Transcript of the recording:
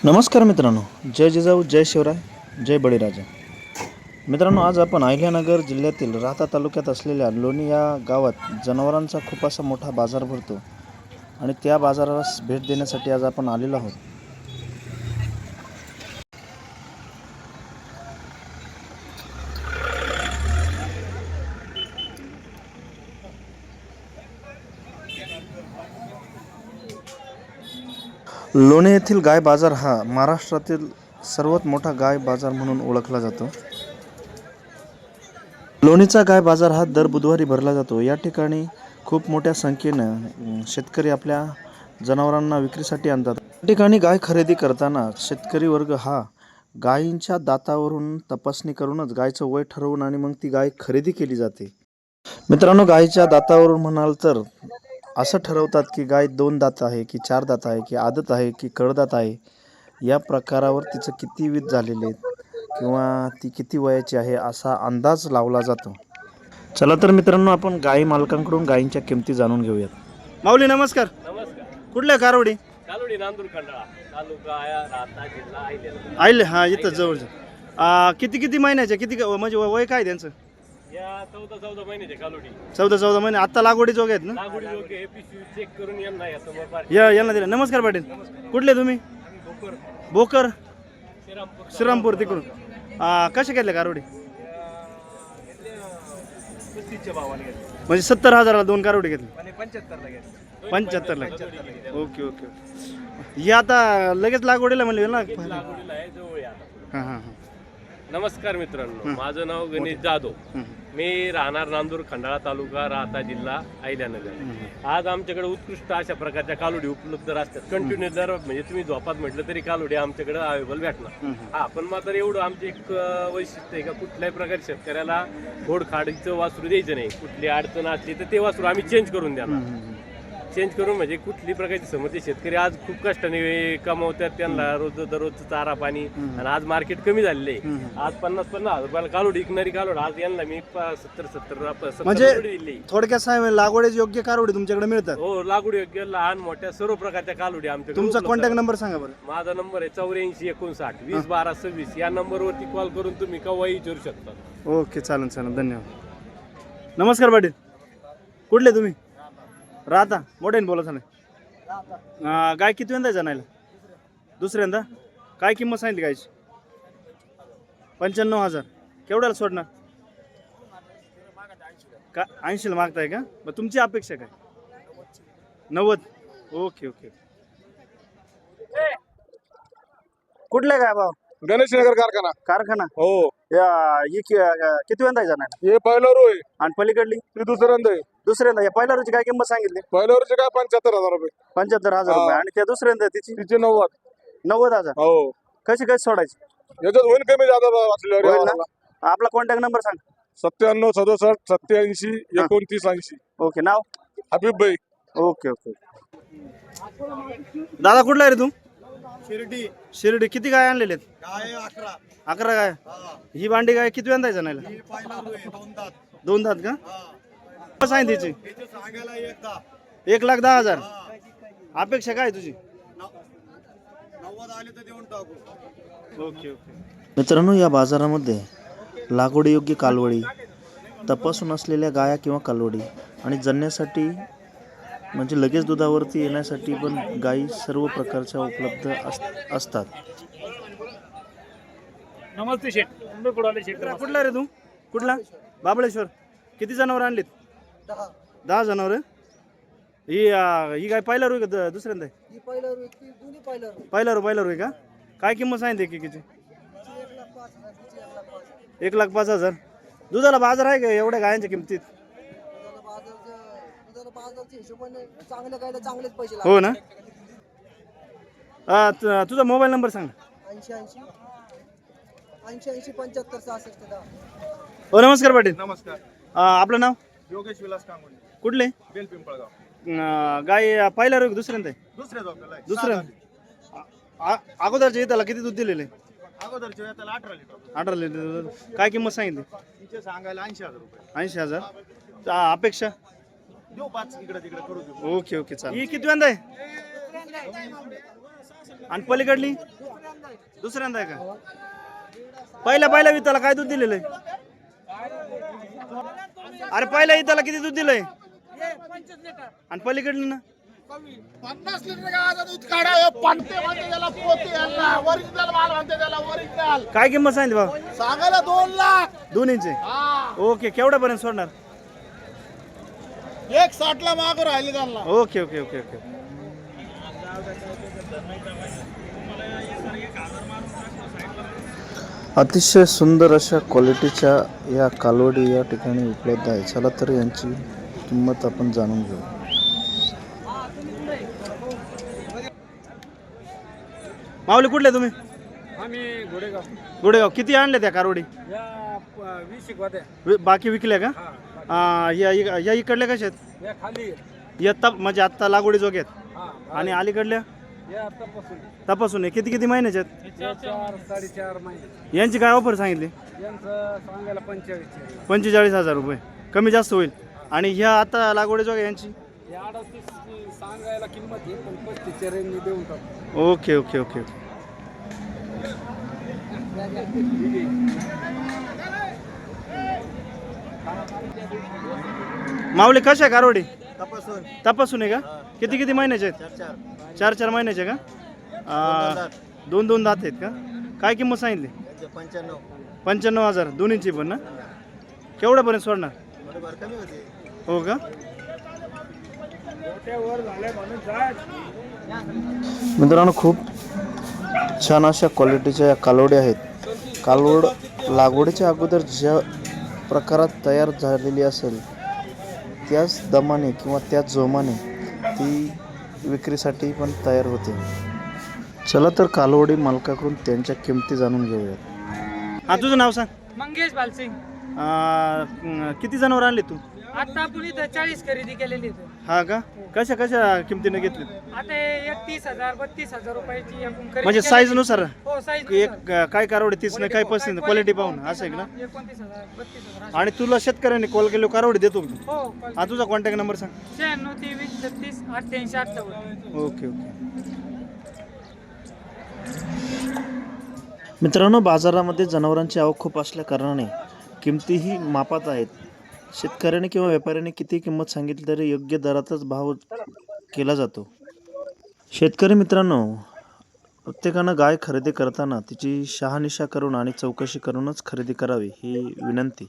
नमस्कार मित्रांनो, जय जिजाऊ, जय शिवराय, जय बळीराजा. मित्रांनो, आज आपण अहिल्यानगर जिल्ह्यातील राहता तालुक्यात असलेल्या लोणी या गावात जनावरांचा खूप असा मोठा बाजार भरतो आणि त्या बाजाराला भेट देण्यासाठी आज आपण आलेलो आहोत. लोणी येथील गाय बाजार हा महाराष्ट्रातील सर्वात मोठा गाय बाजार म्हणून ओळखला जातो. लोणीचा गाय बाजार हा दर बुधवारी भरला जातो. या ठिकाणी खूप मोठ्या संख्येनं शेतकरी आपल्या जनावरांना विक्रीसाठी आणतात. या ठिकाणी गाय खरेदी करताना शेतकरी वर्ग हा गायींच्या दातावरून तपासणी करूनच गायचं वय ठरवून आणि मग ती गाय खरेदी केली जाते. मित्रांनो, गायीच्या दातावरून म्हणाल तर असं ठरवतात की गाय 2 दात आहे की 4 दात आहे की आदत आहे की कडदात आहे. या प्रकारावर तिचं किती वीत झालेले आहेत किंवा ती किती वयाची आहे असा अंदाज लावला जातो. चला तर मित्रांनो, आपण गाई मालकांकडून गायींच्या किमती जाणून घेऊयात. माऊली नमस्कार. नमस्कार. कुठल्या कारवडी? कालोडी नांदूर खंडाळा तालुका आया राहता जिल्हा अहिल्यानगर. आईल हा इथं जवळचं. किती महिन्याच्या किती म्हणजे वय काय त्यांचं? या 14 महिन्याचे कालोडी 14 महिने. आता लागवडी जोग आहेत ना? लागवडी योग्य हे पिशवी चेक करून यांना या समोर पार यांना दिलं. नमस्कार पाटील. कुठले तुम्ही? बोकर श्रीरामपूर तिकडून. कशा घेतल्या कारवडी? 35च्या भावाने घेतले म्हणजे 70,000ला 2 कारवडी घेतली. आणि 75ला घेतले. 75ला. Okay okay. हे आता लगेच लागवडीला म्हणले ना? लागवडीला आहे जवळ या. हां हां हां. नमस्कार मित्रांनो, माझं नाव गणेश जाधव. मी राहणार नांदूर खंडाळा तालुका राहता जिल्हा अहिल्यानगर. आज आमच्याकडे उत्कृष्ट अशा प्रकारच्या कालोडी उपलब्ध असतात. कंटिन्यू दर म्हणजे तुम्ही झोपात म्हटलं तरी कालोडी आमच्याकडे अवेलेबल भेटणार. हा, पण मात्र एवढं आमचे एक वैशिष्ट्य आहे का कुठल्याही प्रकारे शेतकऱ्याला खोडखाडीचं वासरू द्यायचं नाही. कुठली अडचण असली तर ते वासरू आम्ही चेंज करून द्याणार. चेंज करून म्हणजे कुठली प्रकारची समस्या शेतकरी आज खूप कष्टाने कमवतात. त्यांना रोज दररोज चारा पाणी आणि आज मार्केट कमी झालेलं आहे. आज 50,000 रुपयाला कालोडी विकणारी कालोड आज यांना मी 70 म्हणजे दिली. थोडक्यात सांग, लागवडीची योग्य कारवडी तुमच्याकडे मिळतात? हो, लागवडी योग्य लहान मोठ्या सर्व प्रकारच्या कालोडी आमच्याकडे. तुमचा कॉन्टॅक्ट नंबर सांगा बरं. माझा नंबर आहे 84 59 20 12 26. या नंबरवरती कॉल करून तुम्ही केव्हाही विचारू शकता. ओके, चालेल चालेल, धन्यवाद. नमस्कार पाटील. कुठले तुम्ही? राहता. मोठ्याने बोला झालं. गाय किती वेंदा जाणायला? दुसऱ्यांदा. काय किंमत सांगितली गायची? 95,000. केवढ्याला सोडणार? का 80ला मागताय का? मग तुमची अपेक्षा काय? 90. Okay okay. कुठले काय भाऊ? गणेशनगर कारखाना. हो. किती वेंदा जाणार? हे पहिलं रो आहे, आणि पलीकडली? ती दुसऱ्यांदा आहे. दुसऱ्यांदा. या पहिल्या रोजी काय किंमत सांगितली? पहिल्या रोजचे काय 75,000 रुपये. 75,000 रुपये. आणि त्या दुसऱ्यांदा तिची? तिचे 90. 90,000. हो. कशी सोडायची? याच्यात होईल कमी जादा असल्यावर होईल ना? आपला कॉन्टॅक्ट नंबर सांग. 97 67 87 29 80. ओके. नाव? हबीब भाई. Okay okay. दादा कुठला आहे रे तू? शिर्डी. किती गाय आणलेले आहेत? 11 गाय. ही भांडी गाय किती वेंदा जाणार? 2 दात का? सांगितली तिची? 1,10,000. अपेक्षा काय तुझी? 90 आले तर देऊन टाकू. Okay okay. मित्रांनो, या बाजारामध्ये लागवडी योग्य कालवडी, तपासून असलेल्या गाया किंवा कालवडी आणि जणण्यासाठी म्हणजे लगेच दुधावरती येण्यासाठी पण गायी सर्व प्रकारच्या उपलब्ध असतात. नमस्ते शेठ. कुठला रे तू? कुठला? बाबळेश्वर. किती जनावर आणलीत? 10 जनावर. ही गाय पहिला रू का दुसऱ्यांदा? पहिला रू का? काय किंमत सांगितली किती? 1,05,000. दुधाला बाजार आहे का एवढ्या गायांच्या किमतीत? हो ना. तुझा मोबाईल नंबर सांग. 80 75 66 10. हो, नमस्कार पाटील. नमस्कार. आपलं नाव? योगेश विलास कांगोली, कुठले? बेल पिंपळगाव. गाय पहिला रू दुसऱ्यांदा? दुसऱ्या झोपेला दुसऱ्या. अगोदरच्या इथं किती दूध दिलेले? अगोदरच्या त्याला 18 लिटर. 18 लिटर. काय किंमत सांगितली? तिचे सांगायला 80,000 रुपये. 80,000. अपेक्षा? देऊ 5 इकडे तिकडे करू देऊ. ओके ओके, चालेल. ही किती वेंदा आहे? आणि पलीकडली दुसऱ्यांदा आहे का? पहिल्या विताला काय दूध दिलेलं आहे? अरे पहिल्या विताला किती दूध दिलंय? आणि पलीकडली ना 50 लिटर गावाचं दूध काढावं. पंटे म्हणते त्याला, पोते यांना ओरिजिनल माल म्हणते त्याला, ओरिजिनल. काय किंमत सांगितली भाऊ? सांगायला 2 लाख. दोन्हीचे हा, ओके. केवढ्यापर्यंत सोडणार? 1.60 ला मागं राहिले त्यांना. Okay okay okay okay. अतिशय सुंदर अशा क्वालिटीच्या या कालवडी या ठिकाणी उपलब्ध आहे. चला तर यांची किंमत आपण जाणून घेऊ. माऊली कुठले तुम्ही? आम्ही घोडेगाव गोडेगाव. किती आणले त्या कालवडी? या 20 होत्या. बाकी विकल्या का? या इकडल्या कशा आहेत? या खाली या म्हणजे आत्ता लागवडी जोग्यात. हा आणि अलीकडल्या या आतापासून तपासून आहे. किती महिन्याच्या आहेत? 4-4.5 महिने. यांची काय ऑफर सांगितली? यांचं सांगायला 45. 45,000 रुपये. कमी जास्त होईल. आणि ह्या आता लागवडी जोग्या यांची? या 38 सांगायला किंमत आहे, पण 35 रेंजनी देऊन टाकू. Okay okay okay okay. माऊली कशा आहे कारवडी? तपासून आहे का? किती महिन्याचे आहेत? 4 महिन्याचे का? 2 दात आहेत का? काय किंमत सांगितली? 95,000 दोन्हीची पण ना? केवढ्यापर्यंत सोडणार? हो का? मित्रांनो खूप छान अशा क्वालिटीच्या या कालवडी आहेत. कालवड लागवडीच्या अगोदर ज्या प्रकारात तयार झालेली असेल त्याच दमाने किंवा त्याच जोमाने ती विक्रीसाठी पण तयार होते. चला तर कालवडी मालकाकडून त्यांच्या किमती जाणून घेऊयात. हा तुझं नाव सांग. मंगेश बालसिंग. किती जनावर आणले तू? आता आपण इथं 40 खरेदी केलेली आहे. हा का? कशा किमतीने घेतली? आता हे 31,000 32,000 रुपयाची आपण खरेदी म्हणजे केलेली. साईज नुसार हो साईज एक काय कारवडी 30 नाही काय 35 क्वालिटी पाहून असं आहे ना? 29,000 32,000. आणि तुला शेतकऱ्यांनी कॉल केलो कारवडी देतो का? हो हा तुझा कॉन्टॅक्ट नंबर सांग. 96 23 36 88 58. Okay okay. मित्रांनो बाजारामध्ये जनावरांची आवक खूप असल्या कारणाने किमतीही मापात आहेत. शेतकऱ्याने किंवा व्यापाऱ्याने किती किंमत सांगितली तरी योग्य दरातच भाव केला जातो. शेतकरी मित्रांनो प्रत्येकानं गाय खरेदी करताना तिची शहानिशा करून आणि चौकशी करूनच खरेदी करावी ही विनंती.